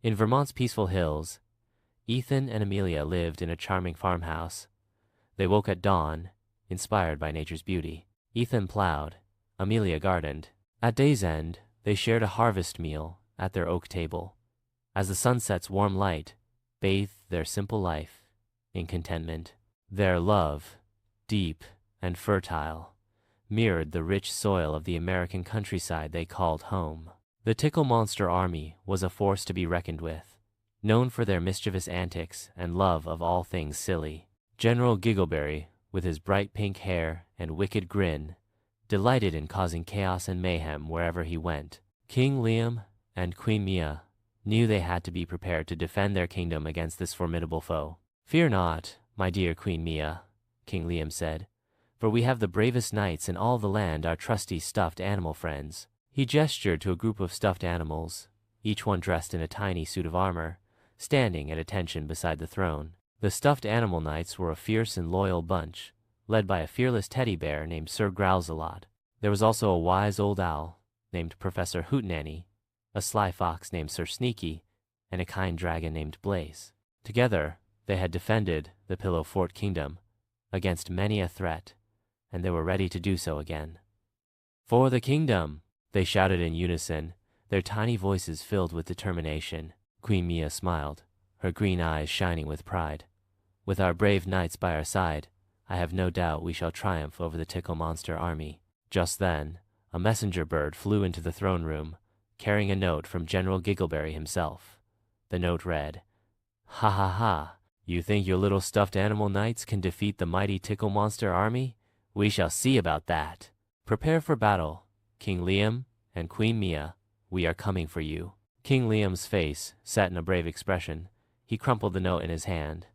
In Vermont's peaceful hills, Ethan and Amelia lived in a charming farmhouse. They woke at dawn, inspired by nature's beauty. Ethan plowed, Amelia gardened. At day's end, they shared a harvest meal at their oak table. As the sunset's warm light bathed their simple life in contentment, their love, deep and fertile, mirrored the rich soil of the American countryside they called home. The Tickle Monster Army was a force to be reckoned with, known for their mischievous antics and love of all things silly. General Giggleberry, with his bright pink hair and wicked grin, delighted in causing chaos and mayhem wherever he went. King Liam and Queen Mia knew they had to be prepared to defend their kingdom against this formidable foe. "Fear not, my dear Queen Mia," King Liam said, "for we have the bravest knights in all the land, our trusty stuffed animal friends." He gestured to a group of stuffed animals, each one dressed in a tiny suit of armor, standing at attention beside the throne. The stuffed animal knights were a fierce and loyal bunch, led by a fearless teddy bear named Sir Growlzalot. There was also a wise old owl named Professor Hootenanny, a sly fox named Sir Sneaky, and a kind dragon named Blaze. Together, they had defended the Pillow Fort Kingdom against many a threat, and they were ready to do so again. "For the kingdom!" they shouted in unison, their tiny voices filled with determination. Queen Mia smiled, her green eyes shining with pride. "With our brave knights by our side, I have no doubt we shall triumph over the Tickle Monster Army." Just then, a messenger bird flew into the throne room, carrying a note from General Giggleberry himself. The note read, "Ha ha ha! You think your little stuffed animal knights can defeat the mighty Tickle Monster Army? We shall see about that. Prepare for battle, King Liam and Queen Mia. We are coming for you." King Liam's face set in a brave expression. He crumpled the note in his hand.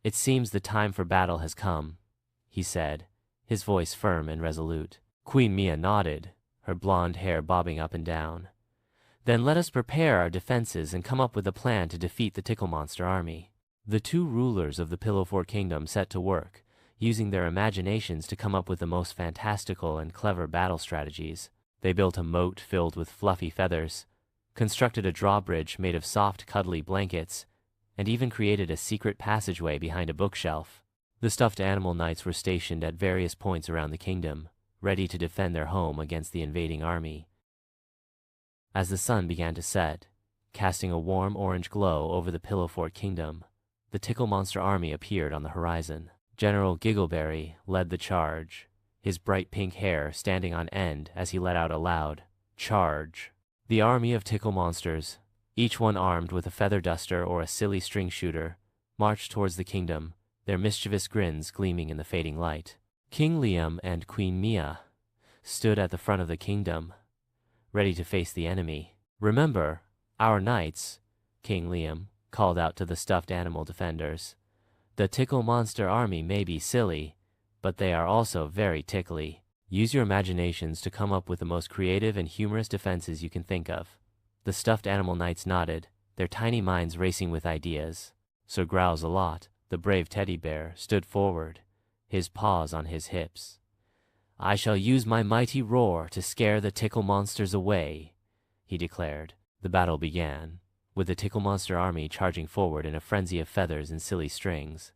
"It seems the time for battle has come," he said, his voice firm and resolute. Queen Mia nodded, her blonde hair bobbing up and down. "Then let us prepare our defenses and come up with a plan to defeat the Tickle Monster Army." The two rulers of the Pillow Fort Kingdom set to work, using their imaginations to come up with the most fantastical and clever battle strategies. They built a moat filled with fluffy feathers, constructed a drawbridge made of soft, cuddly blankets, and even created a secret passageway behind a bookshelf. The stuffed animal knights were stationed at various points around the kingdom, ready to defend their home against the invading army. As the sun began to set, casting a warm orange glow over the Pillow Fort Kingdom, the Tickle Monster Army appeared on the horizon. General Giggleberry led the charge, his bright pink hair standing on end as he let out a loud charge. The army of Tickle Monsters, each one armed with a feather duster or a silly string shooter, marched towards the kingdom, their mischievous grins gleaming in the fading light. King Liam and Queen Mia stood at the front of the kingdom, ready to face the enemy. "Remember, our knights," King Liam called out to the stuffed animal defenders. "The Tickle Monster Army may be silly, but they are also very tickly. Use your imaginations to come up with the most creative and humorous defenses you can think of." The stuffed animal knights nodded, their tiny minds racing with ideas. Sir Growlzalot, the brave teddy bear, stood forward, his paws on his hips. "I shall use my mighty roar to scare the Tickle Monsters away," he declared. The battle began, with the Tickle Monster Army charging forward in a frenzy of feathers and silly strings,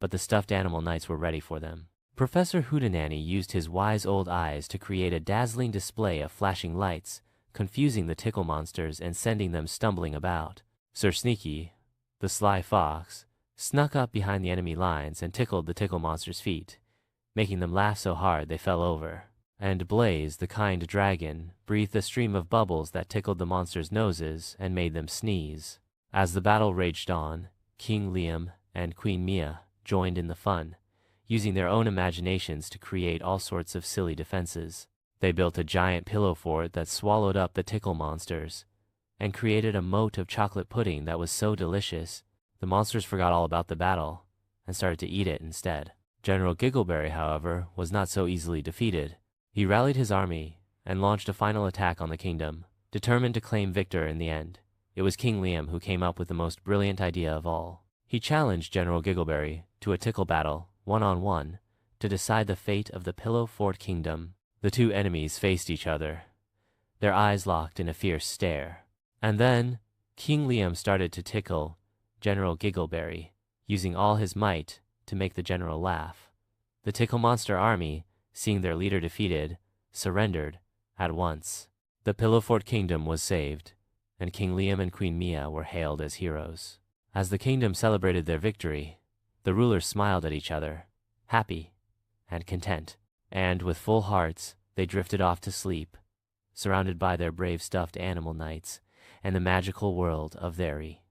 but the stuffed animal knights were ready for them. Professor Hootenanny used his wise old eyes to create a dazzling display of flashing lights, confusing the Tickle Monsters and sending them stumbling about. Sir Sneaky, the sly fox, snuck up behind the enemy lines and tickled the Tickle Monsters' feet, making them laugh so hard they fell over. And Blaze, the kind dragon, breathed a stream of bubbles that tickled the monsters' noses and made them sneeze. As the battle raged on, King Liam and Queen Mia joined in the fun, using their own imaginations to create all sorts of silly defenses. They built a giant pillow fort that swallowed up the Tickle Monsters, and created a moat of chocolate pudding that was so delicious, the monsters forgot all about the battle and started to eat it instead. General Giggleberry, however, was not so easily defeated. He rallied his army and launched a final attack on the kingdom, determined to claim victor in the end. It was King Liam who came up with the most brilliant idea of all. He challenged General Giggleberry to a tickle battle, one-on-one, to decide the fate of the Pillow Fort Kingdom. The two enemies faced each other, their eyes locked in a fierce stare. And then, King Liam started to tickle General Giggleberry, using all his might to make the general laugh. The Tickle Monster army, seeing their leader defeated, surrendered at once. The Pillowfort Kingdom was saved, and King Liam and Queen Mia were hailed as heroes. As the kingdom celebrated their victory, the rulers smiled at each other, happy and content, and with full hearts they drifted off to sleep, surrounded by their brave stuffed animal knights and the magical world of Very.